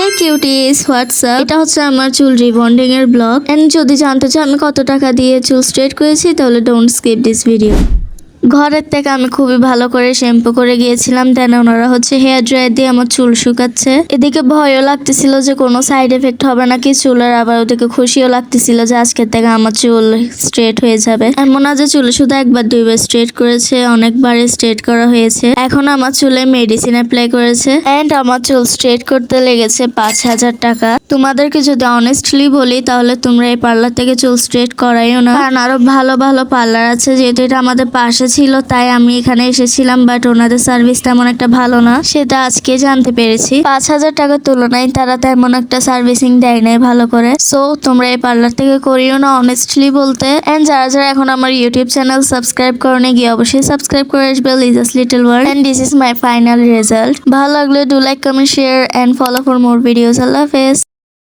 হে cuties, WhatsApp. এটা হচ্ছে আমার চুল রিবন্ডিং এর ব্লগ। এন্ড যদি জানতে চাও আমি কত টাকা দিয়ে চুল স্ট্রেট করেছি তাহলে ডোন্ট স্কিপ দিস ভিডিও। ঘরের থেকে আমি খুবই ভালো করে শ্যাম্পু করে গিয়েছিলাম, দেন ওনারা হচ্ছে হেয়ার ড্রায়ার দিয়ে আমার চুল শুকাচ্ছে। এদিকে ভয়ও লাগতেছিল যে কোনো সাইড এফেক্ট হবে নাকি চুলের, আবার ওদিকে খুশিও লাগতেছিল যে আজকের থেকে আমার চুল স্ট্রেট হয়ে যাবে। এমন না যে চুলে শুধু একবার দুইবার স্ট্রেট করেছে, অনেকবার স্ট্রেট করা হয়েছে। এখন আমার চুলে মেডিসিন অ্যাপ্লাই করেছে এন্ড আমার চুল স্ট্রেট করতে লেগেছে 5,000 টাকা। তোমাদেরকে যদি অনেস্টলি বলি তাহলে তোমরা এই পার্লার থেকে চুল স্ট্রেট করাইও না, কারণ আরো ভালো ভালো পার্লার আছে। যেহেতু এটা আমাদের পাশে ছিল তাই আমি এখানে এসেছিলাম, বাট ওনাদের সার্ভিস তেমন একটা ভালো না, সেটা আজকে জানতে পেরেছি। 5,000 টাকার তুলনায় তারা তেমন একটা সার্ভিসিং দেয় নাই ভালো করে। সো তোমরা এই পার্লার থেকে করিও না অনেস্টলি বলতে। এন্ড যারা যারা এখন আমার ইউটিউব চ্যানেল সাবস্ক্রাইব করনে গিয়ে অবশ্যই সাবস্ক্রাইব করে আসবে। Liza's little world and this is my final result. ভালো লাগলে do like, comment, share and follow for more videos. আল্লাহ হাফেজ।